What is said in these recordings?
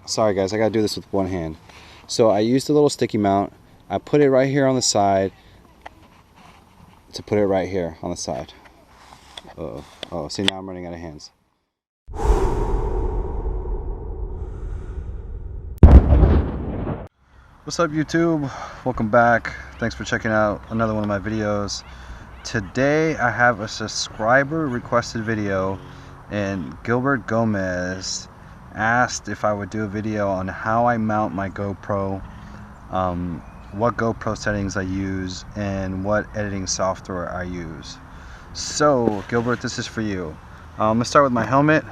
sorry guys, I gotta do this with one hand. So I used a little sticky mount. I put it right here on the side to put it right here on the side. Oh, see, now I'm running out of hands. What's up YouTube? Welcome back. Thanks for checking out another one of my videos. Today I have a subscriber requested video, and Gilbert Gomez asked if I would do a video on how I mount my GoPro, what GoPro settings I use, and what editing software I use. So Gilbert, this is for you. Let's start with my helmet.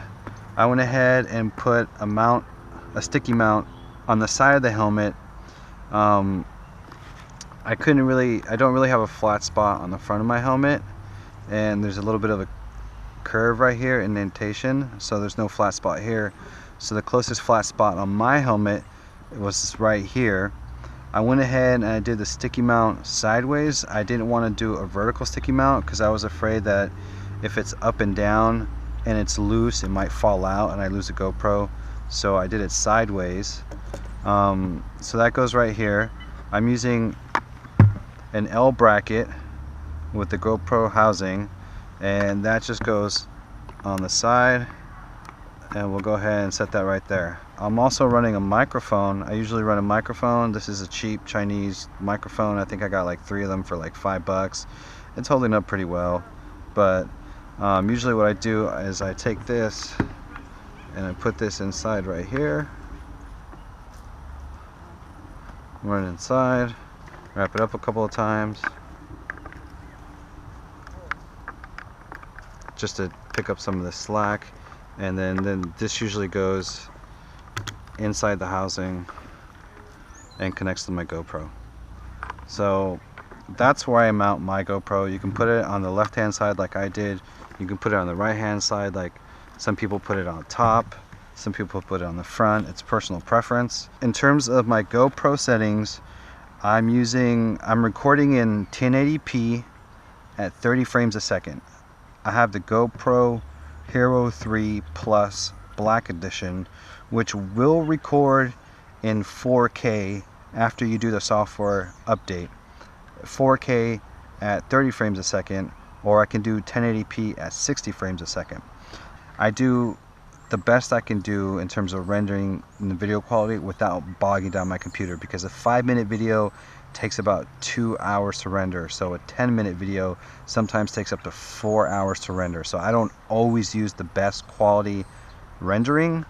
I went ahead and put a sticky mount on the side of the helmet. I don't really have a flat spot on the front of my helmet, and there's a little bit of a curve right here, indentation, so there's no flat spot here. So the closest flat spot on my helmet was right here. I went ahead and I did the sticky mount sideways. I didn't want to do a vertical sticky mount because I was afraid that if it's up and down and it's loose, it might fall out and I lose the GoPro. So I did it sideways. So that goes right here. I'm using an L bracket with the GoPro housing, and that just goes on the side, and we'll go ahead and set that right there. I'm also running a microphone. I usually run a microphone. This is a cheap Chinese microphone. I think I got like 3 of them for like $5. It's holding up pretty well, but usually what I do is I take this and I put this inside right here, run it inside, wrap it up a couple of times just to pick up some of the slack, and then this usually goes inside the housing and connects to my GoPro. So that's where I mount my GoPro. You can put it on the left hand side like I did. You can put it on the right hand side, like some people put it on top, some people put it on the front. It's personal preference. In terms of my GoPro settings, I'm recording in 1080p at 30 frames a second. I have the GoPro Hero 3 Plus Black Edition, which will record in 4K after you do the software update. 4K at 30 frames a second, or I can do 1080p at 60 frames a second. I do the best I can do in terms of rendering the video quality without bogging down my computer, because a 5-minute video takes about 2 hours to render. So a 10-minute video sometimes takes up to 4 hours to render. So I don't always use the best quality rendering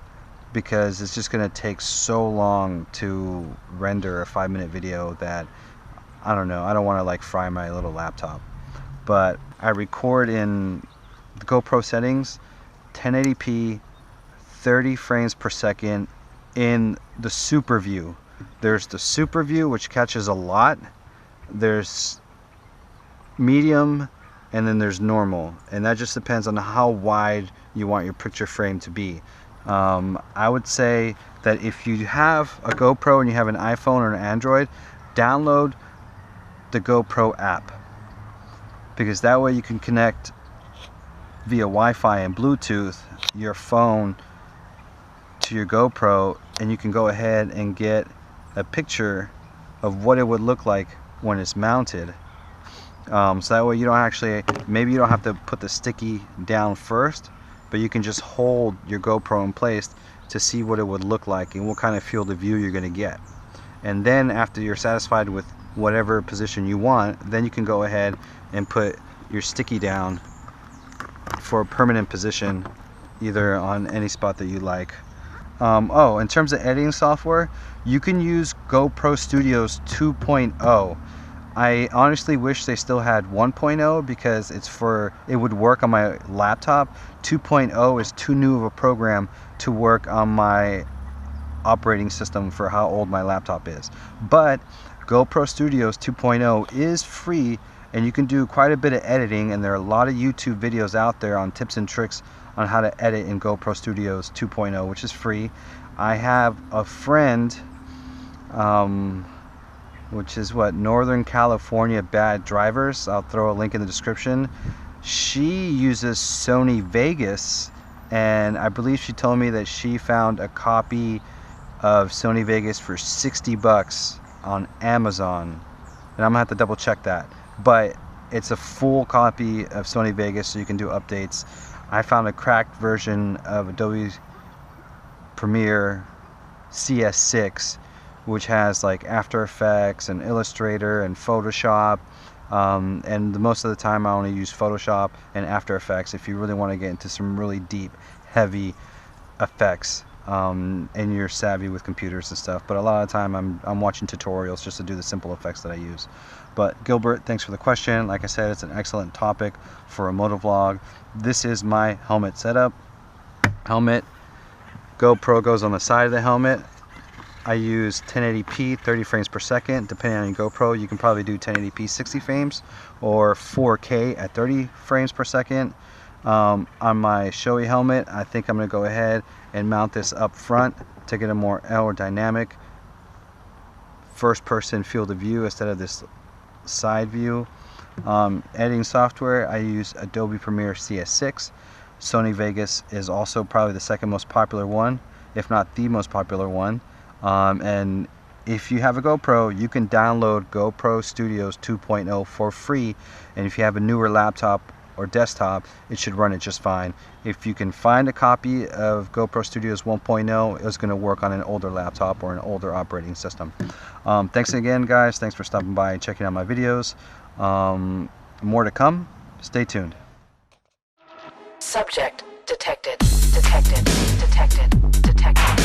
because it's just going to take so long to render a 5-minute video that I don't know, I don't want to like fry my little laptop. But I record in the GoPro settings 1080p 30 frames per second in the super view. There's the super view, which catches a lot. There's medium, and then there's normal, and that just depends on how wide you want your picture frame to be. I would say that if you have a GoPro and you have an iPhone or an Android, download the GoPro app, because that way you can connect via Wi-Fi and Bluetooth your phone to your GoPro, and you can go ahead and get a picture of what it would look like when it's mounted. So that way you don't actually, maybe you don't have to put the sticky down first, but you can just hold your GoPro in place to see what it would look like and what kind of field of view you're going to get. And then after you're satisfied with whatever position you want, then you can go ahead and put your sticky down for a permanent position, either on any spot that you like. Oh, in terms of editing software, you can use GoPro Studios 2.0. I honestly wish they still had 1.0 because it would work on my laptop. 2.0 is too new of a program to work on my operating system for how old my laptop is. But GoPro Studios 2.0 is free, and you can do quite a bit of editing, and there are a lot of YouTube videos out there on tips and tricks on how to edit in GoPro Studios 2.0, which is free. I have a friend, which is Northern California Bad Drivers. I'll throw a link in the description. She uses Sony Vegas, and I believe she told me that she found a copy of Sony Vegas for 60 bucks on Amazon, and I'm gonna have to double check that, but it's a full copy of Sony Vegas, so you can do updates. I found a cracked version of Adobe Premiere CS6, which has like After Effects and Illustrator and Photoshop, and most of the time I only use Photoshop and After Effects if you really want to get into some really deep, heavy effects, and you're savvy with computers and stuff. But a lot of the time I'm watching tutorials just to do the simple effects that I use. But Gilbert, thanks for the question. Like I said, it's an excellent topic for a moto vlog. This is my helmet setup. Helmet, GoPro goes on the side of the helmet. I use 1080p 30 frames per second. Depending on your GoPro, you can probably do 1080p 60 frames or 4K at 30 frames per second. On my Shoei helmet, I think I'm going to go ahead and mount this up front to get a more aerodynamic first person field of view instead of this side view. Editing software, I use Adobe Premiere CS6. Sony Vegas is also probably the second most popular one, if not the most popular one. And if you have a GoPro, you can download GoPro Studios 2.0 for free, and if you have a newer laptop or desktop, it should run it just fine. If you can find a copy of GoPro Studios 1.0, it's going to work on an older laptop or an older operating system. Thanks again, guys. Thanks for stopping by and checking out my videos. More to come. Stay tuned. Subject detected. Detected. Detected. Detected.